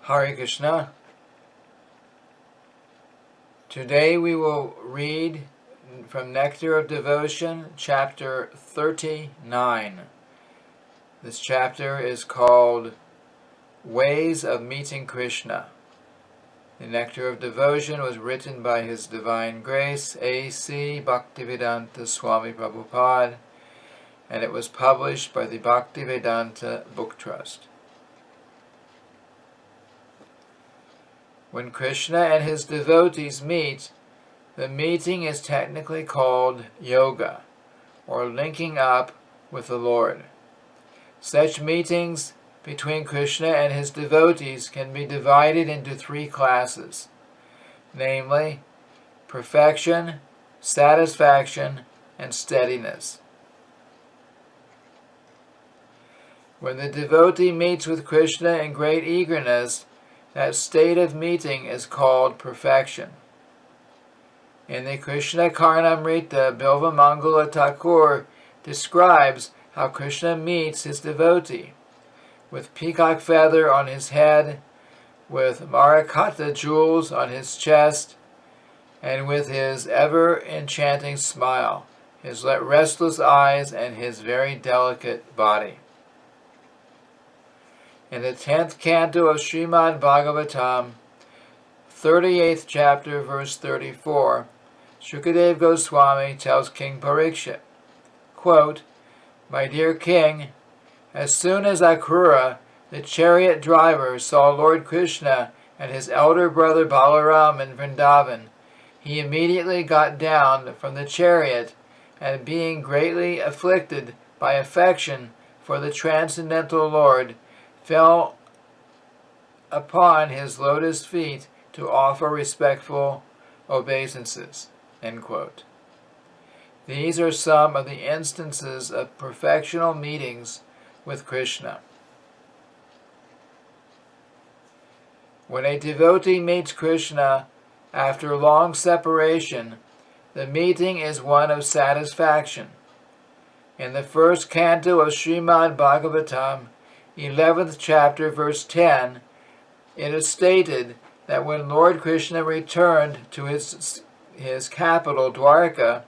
Hare Krishna. Today we will read from Nectar of Devotion, chapter 39. This chapter is called Ways of Meeting Krishna. The Nectar of Devotion was written by His Divine Grace, A.C. Bhaktivedanta Swami Prabhupada, and it was published by the Bhaktivedanta Book Trust. When Krishna and his devotees meet, the meeting is technically called yoga, or linking up with the Lord. Such meetings between Krishna and his devotees can be divided into three classes, namely, perfection, satisfaction, and steadiness. When the devotee meets with Krishna in great eagerness, that state of meeting is called perfection. In the Krishna Karnamrita, Bilvamangala Thakur describes how Krishna meets his devotee, with peacock feather on his head, with Marakata jewels on his chest, and with his ever-enchanting smile, his restless eyes, and his very delicate body. In the 10th canto of Srimad Bhagavatam, 38th chapter, verse 34, Shukadeva Goswami tells King Parikshit, quote, "My dear king, as soon as Akrura, the chariot driver, saw Lord Krishna and his elder brother Balaram in Vrindavan, he immediately got down from the chariot and, being greatly afflicted by affection for the transcendental Lord, fell upon his lotus feet to offer respectful obeisances." End quote. These are some of the instances of perfectional meetings with Krishna. When a devotee meets Krishna after long separation, the meeting is one of satisfaction. In the first canto of Srimad Bhagavatam, 11th chapter, verse 10, it is stated that when Lord Krishna returned to his capital, Dwarka,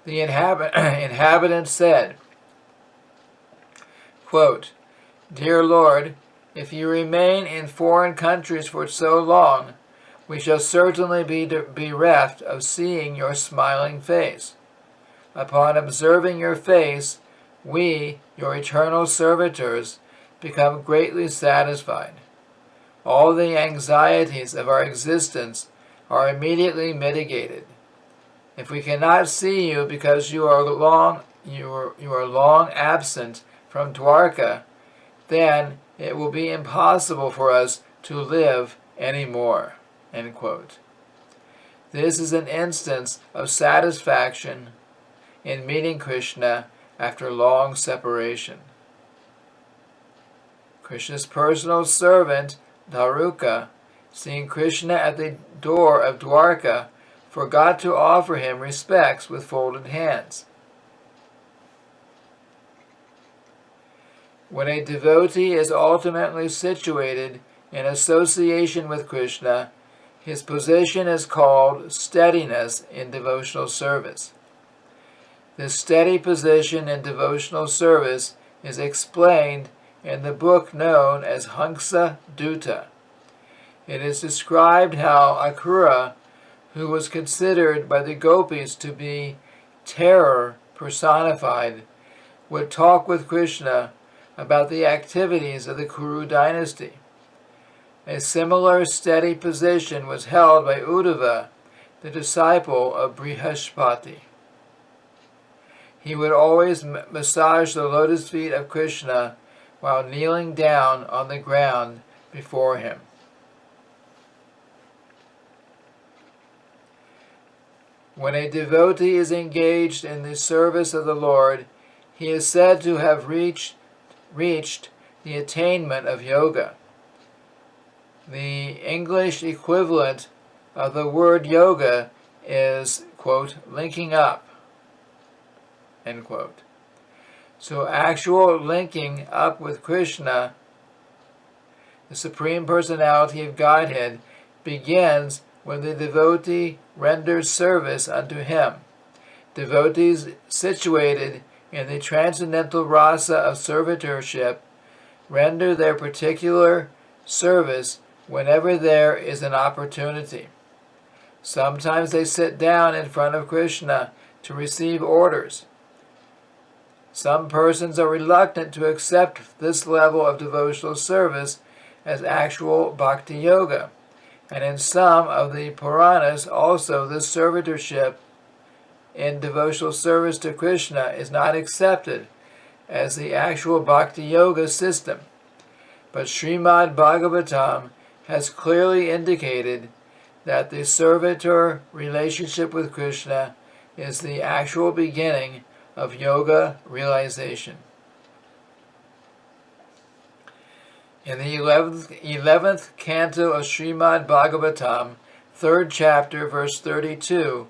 the inhabitants said, quote, "Dear Lord, if you remain in foreign countries for so long, we shall certainly be bereft of seeing your smiling face. Upon observing your face, we, your eternal servitors, become greatly satisfied. All the anxieties of our existence are immediately mitigated. If we cannot see you because you are long absent from Dwarka, then it will be impossible for us to live any more." End quote. This is an instance of satisfaction in meeting Krishna after long separation. Krishna's personal servant, Dharuka, seeing Krishna at the door of Dwarka, forgot to offer him respects with folded hands. When a devotee is ultimately situated in association with Krishna, his position is called steadiness in devotional service. This steady position in devotional service is explained in the book known as Hansa Dutta. It is described how Akrura, who was considered by the gopis to be terror personified, would talk with Krishna about the activities of the Kuru dynasty. A similar steady position was held by Uddhava, the disciple of Brihaspati. He would always massage the lotus feet of Krishna while kneeling down on the ground before him. When a devotee is engaged in the service of the Lord, he is said to have reached the attainment of yoga. The English equivalent of the word yoga is, quote, linking up, end quote. So actual linking up with Krishna the Supreme Personality of Godhead begins when the devotee renders service unto him. Devotees situated in the transcendental rasa of servitorship render their particular service whenever there is an opportunity. Sometimes they sit down in front of Krishna to receive orders. Some persons are reluctant to accept this level of devotional service as actual bhakti yoga, and in some of the Puranas also this servitorship in devotional service to Krishna is not accepted as the actual bhakti yoga system. But Srimad Bhagavatam has clearly indicated that the servitor relationship with Krishna is the actual beginning of yoga realization. In the 11th canto of Srimad Bhagavatam, 3rd chapter, verse 32,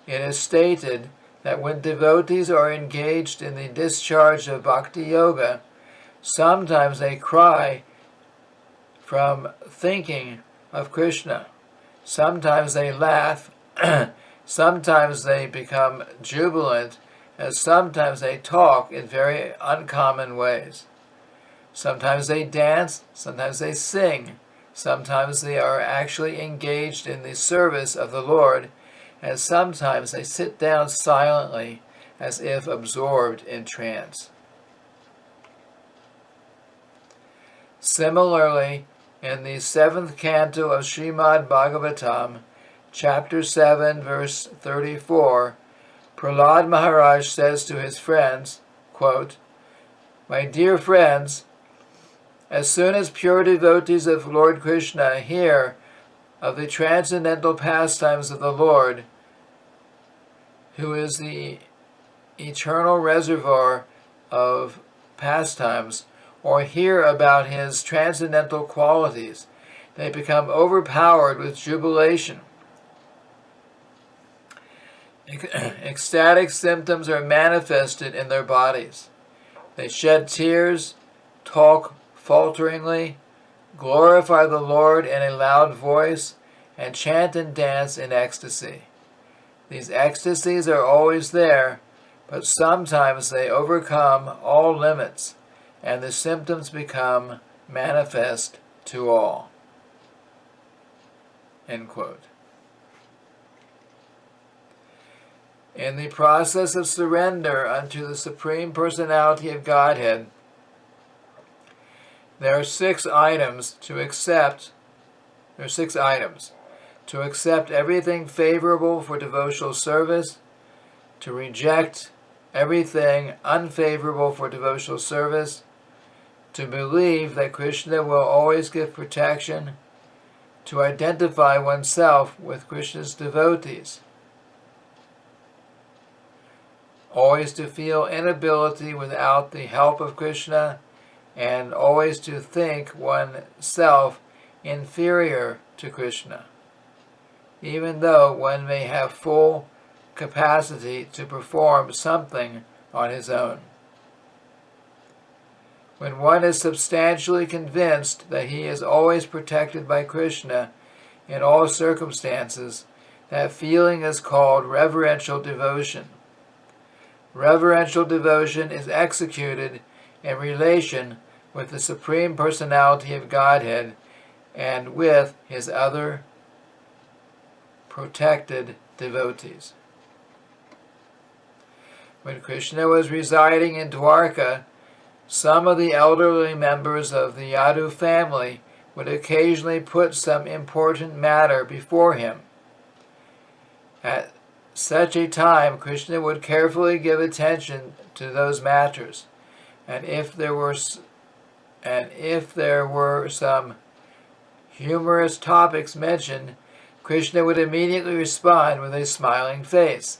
it is stated that when devotees are engaged in the discharge of bhakti yoga, sometimes they cry from thinking of Krishna. Sometimes they laugh, sometimes they become jubilant, and sometimes they talk in very uncommon ways. Sometimes they dance, sometimes they sing, sometimes they are actually engaged in the service of the Lord, and sometimes they sit down silently as if absorbed in trance. Similarly, in the 7th canto of Srimad Bhagavatam, chapter 7, verse 34, Prahlad Maharaj says to his friends, quote, "My dear friends, as soon as pure devotees of Lord Krishna hear of the transcendental pastimes of the Lord, who is the eternal reservoir of pastimes, or hear about his transcendental qualities, they become overpowered with jubilation. Ecstatic symptoms are manifested in their bodies. They shed tears, talk falteringly, glorify the Lord in a loud voice, and chant and dance in ecstasy. These ecstasies are always there, but sometimes they overcome all limits, and the symptoms become manifest to all." End quote. In the process of surrender unto the Supreme Personality of Godhead, there are 6 items to accept. There are 6 items. To accept everything favorable for devotional service, to reject everything unfavorable for devotional service, to believe that Krishna will always give protection, to identify oneself with Krishna's devotees, always to feel inability without the help of Krishna, and always to think oneself inferior to Krishna, even though one may have full capacity to perform something on his own. When one is substantially convinced that he is always protected by Krishna in all circumstances, that feeling is called reverential devotion. Reverential devotion is executed in relation with the Supreme Personality of Godhead and with his other protected devotees. When Krishna was residing in Dwarka, some of the elderly members of the Yadu family would occasionally put some important matter before him. At such a time, Krishna would carefully give attention to those matters, and if there were some humorous topics mentioned, Krishna would immediately respond with a smiling face.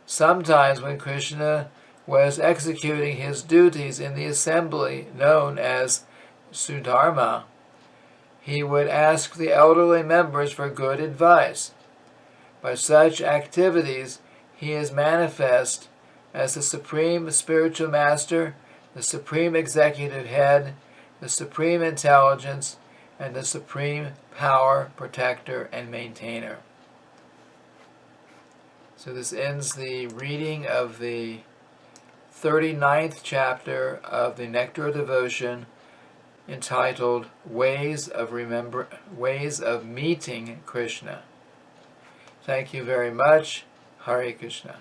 Sometimes when Krishna was executing his duties in the assembly known as Sudharma, he would ask the elderly members for good advice. By such activities, he is manifest as the Supreme Spiritual Master, the Supreme Executive Head, the supreme intelligence, and the supreme power, protector, and maintainer. So this ends the reading of the 39th chapter of the Nectar of Devotion, entitled Ways of Meeting Krishna. Thank you very much. Hare Krishna.